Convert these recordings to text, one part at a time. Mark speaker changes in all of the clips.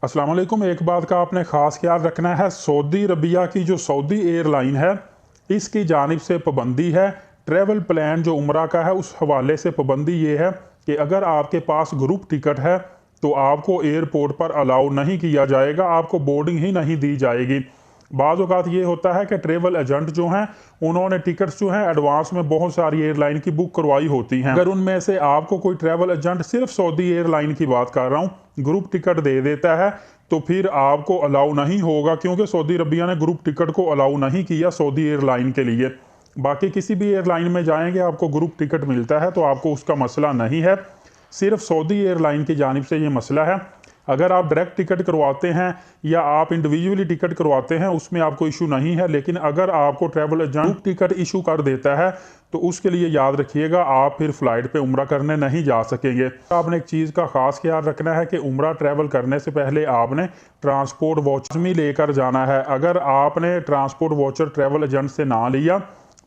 Speaker 1: अस्सलाम वालेकुम। एक बात का आपने ख़ास ख्याल रखना है, सऊदी अरबिया की जो सऊदी एयरलाइन है इसकी जानिब से पाबंदी है। ट्रैवल प्लान जो उम्रा का है उस हवाले से पाबंदी ये है कि अगर आपके पास ग्रुप टिकट है तो आपको एयरपोर्ट पर अलाउ नहीं किया जाएगा, आपको बोर्डिंग ही नहीं दी जाएगी। बाज़ औक़ात ये होता है कि ट्रैवल एजेंट जो हैं उन्होंने टिकट्स जो हैं एडवांस में बहुत सारी एयरलाइन की बुक करवाई होती हैं। अगर उनमें से आपको कोई ट्रैवल एजेंट, सिर्फ सऊदी एयरलाइन की बात कर रहा हूँ, ग्रुप टिकट दे देता है तो फिर आपको अलाउ नहीं होगा, क्योंकि सऊदी अरबिया ने ग्रुप टिकट को अलाउ नहीं किया सऊदी एयरलाइन के लिए। बाकी किसी भी एयरलाइन में जाएंगे आपको ग्रुप टिकट मिलता है तो आपको उसका मसला नहीं है। सिर्फ सऊदी एयरलाइन की जानिब से ये मसला है। अगर आप डायरेक्ट टिकट करवाते हैं या आप इंडिविजुअली टिकट करवाते हैं उसमें आपको इशू नहीं है, लेकिन अगर आपको ट्रैवल एजेंट टिकट इशू कर देता है तो उसके लिए याद रखिएगा आप फिर फ्लाइट पे उम्रा करने नहीं जा सकेंगे। आपने एक चीज़ का ख़ास ख्याल रखना है कि उम्रा ट्रैवल करने से पहले आपने ट्रांसपोर्ट वाउचर भी लेकर जाना है। अगर आपने ट्रांसपोर्ट वाउचर ट्रैवल एजेंट से ना लिया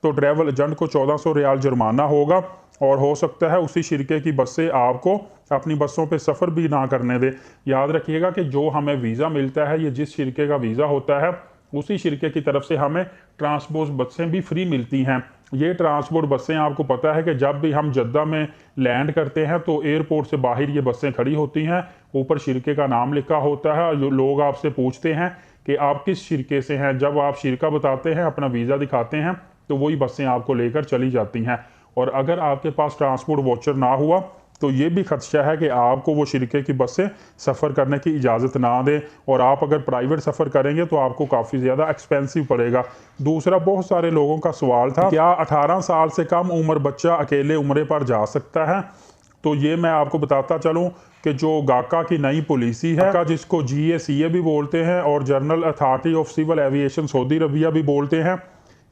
Speaker 1: तो ट्रैवल एजेंट को 1400 रियाल जुर्माना होगा और हो सकता है उसी शिरके की बस से आपको अपनी बसों पे सफ़र भी ना करने दे। याद रखिएगा कि जो हमें वीज़ा मिलता है ये जिस शिरके का वीज़ा होता है उसी शिरके की तरफ से हमें ट्रांसपोर्ट बसें भी फ्री मिलती हैं। ये ट्रांसपोर्ट बसें आपको पता है कि जब भी हम जद्दा में लैंड करते हैं तो एयरपोर्ट से बाहर ये बसें खड़ी होती हैं, ऊपर शिरके का नाम लिखा होता है और लोग आपसे पूछते हैं कि आप किस शिरके से हैं। जब आप शिरका बताते हैं, अपना वीज़ा दिखाते हैं, तो वही बसें आपको लेकर चली जाती हैं। और अगर आपके पास ट्रांसपोर्ट वाउचर ना हुआ तो ये भी खदशा है कि आपको वो शिरके की बस से सफ़र करने की इजाज़त ना दें, और आप अगर प्राइवेट सफ़र करेंगे तो आपको काफ़ी ज़्यादा एक्सपेंसिव पड़ेगा। दूसरा, बहुत सारे लोगों का सवाल था क्या 18 साल से कम उम्र बच्चा अकेले उम्रे पर जा सकता है। तो ये मैं आपको बताता चलूँ कि जो गाका की नई पॉलिसी है, जिसको GACA भी बोलते हैं और general authority of civil aviation Saudi Arabia भी बोलते हैं,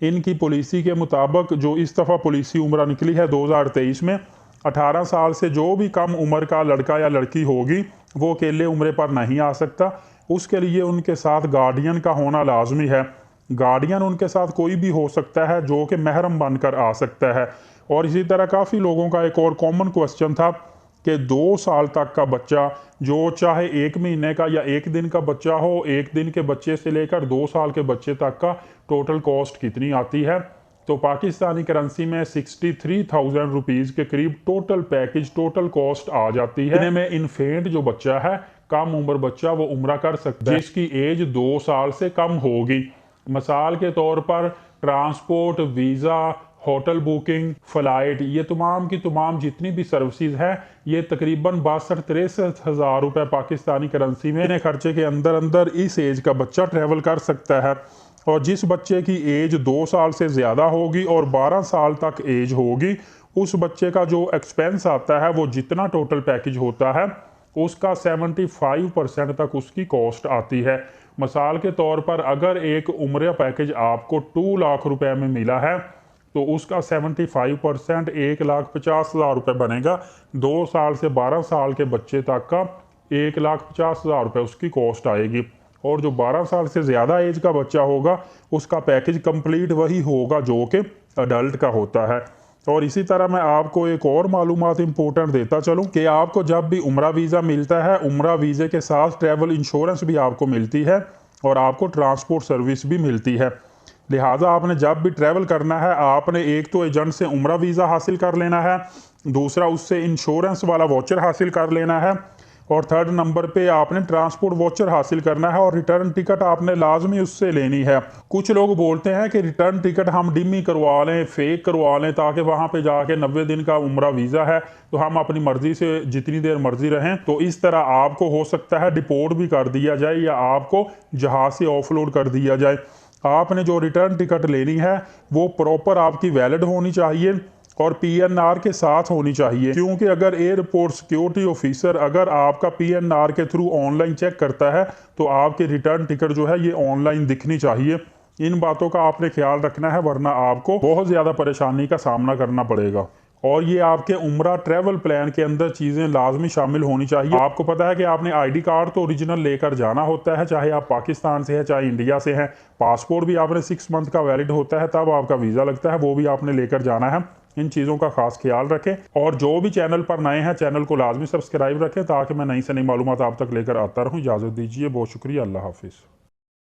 Speaker 1: इनकी पॉलिसी के मुताबिक जो इस दफ़ा पॉलिसी उम्रा निकली है 2023 में, 18 साल से जो भी कम उम्र का लड़का या लड़की होगी वो अकेले उम्रे पर नहीं आ सकता। उसके लिए उनके साथ गार्डियन का होना लाजमी है। गार्डियन उनके साथ कोई भी हो सकता है जो कि महरम बनकर आ सकता है। और इसी तरह काफ़ी लोगों का एक और कॉमन क्वेश्चन था कि 2 साल तक का बच्चा, जो चाहे 1 महीने का या 1 दिन का बच्चा हो, 1 दिन के बच्चे से लेकर 2 साल के बच्चे तक का टोटल कॉस्ट कितनी आती है। तो पाकिस्तानी करेंसी में 63,000 रुपीज़ के करीब टोटल पैकेज, टोटल कॉस्ट आ जाती है। में इन्फेंट जो बच्चा है, कम उम्र बच्चा, वो उम्रा कर सकता है जिसकी एज 2 साल से कम होगी। मिसाल के तौर पर transport, visa, hotel booking, flight, ये तमाम की तमाम जितनी भी सर्विसेज हैं ये तकरीबन 62-63 हज़ार रुपये पाकिस्तानी करेंसी में खर्चे के अंदर अंदर इस एज का बच्चा ट्रैवल कर सकता है। और जिस बच्चे की एज 2 साल से ज़्यादा होगी और 12 साल तक एज होगी, उस बच्चे का जो एक्सपेंस आता है वो जितना टोटल पैकेज होता है उसका 75% तक उसकी कॉस्ट आती है। मिसाल के तौर पर अगर एक उम्र पैकेज आपको 2 लाख रुपए में मिला है तो उसका 75% 1,50,000 रुपये बनेगा। 2 साल से 12 साल के बच्चे तक का 1,50,000 रुपये उसकी कॉस्ट आएगी। और जो 12 साल से ज़्यादा एज का बच्चा होगा उसका पैकेज कंप्लीट वही होगा जो कि अडल्ट का होता है। और इसी तरह मैं आपको एक और मालूमात इंपॉर्टेंट देता चलूं कि आपको जब भी उम्रा वीज़ा मिलता है, उम्रा वीज़े के साथ ट्रैवल इंश्योरेंस भी आपको मिलती है और आपको ट्रांसपोर्ट सर्विस भी मिलती है। लिहाजा आपने जब भी ट्रैवल करना है आपने एक तो एजेंट से उम्रा वीज़ा हासिल कर लेना है, दूसरा उससे इंश्योरेंस वाला वाउचर हासिल कर लेना है, और थर्ड नंबर पे आपने ट्रांसपोर्ट वाउचर हासिल करना है और रिटर्न टिकट आपने लाजमी उससे लेनी है। कुछ लोग बोलते हैं कि रिटर्न टिकट हम डिमी करवा लें, फेक करवा लें, ताकि वहाँ पे जाके 90 दिन का उम्रा वीज़ा है तो हम अपनी मर्ज़ी से जितनी देर मर्ज़ी रहें। तो इस तरह आपको हो सकता है डिपोर्ट भी कर दिया जाए या आपको जहाज़ से ऑफलोड कर दिया जाए। आपने जो रिटर्न टिकट लेनी है वो प्रॉपर आपकी वैलिड होनी चाहिए और PNR के साथ होनी चाहिए, क्योंकि अगर एयरपोर्ट सिक्योरिटी ऑफिसर अगर आपका PNR के थ्रू ऑनलाइन चेक करता है तो आपकी रिटर्न टिकट जो है ये ऑनलाइन दिखनी चाहिए। इन बातों का आपने ख्याल रखना है, वरना आपको बहुत ज़्यादा परेशानी का सामना करना पड़ेगा। और ये आपके उम्रा ट्रैवल प्लान के अंदर चीज़ें लाजमी शामिल होनी चाहिए। आपको पता है कि आपने ID कार्ड तो ओरिजिनल लेकर जाना होता है, चाहे आप पाकिस्तान से हैं चाहे इंडिया से हैं। पासपोर्ट भी आपने 6 मंथ का वैलिड होता है, तब आपका वीज़ा लगता है, वो भी आपने लेकर जाना है। इन चीज़ों का खास ख्याल रखें। और जो भी चैनल पर नए हैं चैनल को लाजमी सब्सक्राइब रखें ताकि मैं नई से नई मालूमात आप तक लेकर आता रहूँ। इजाज़त दीजिए, बहुत शुक्रिया, अल्लाह हाफिज़।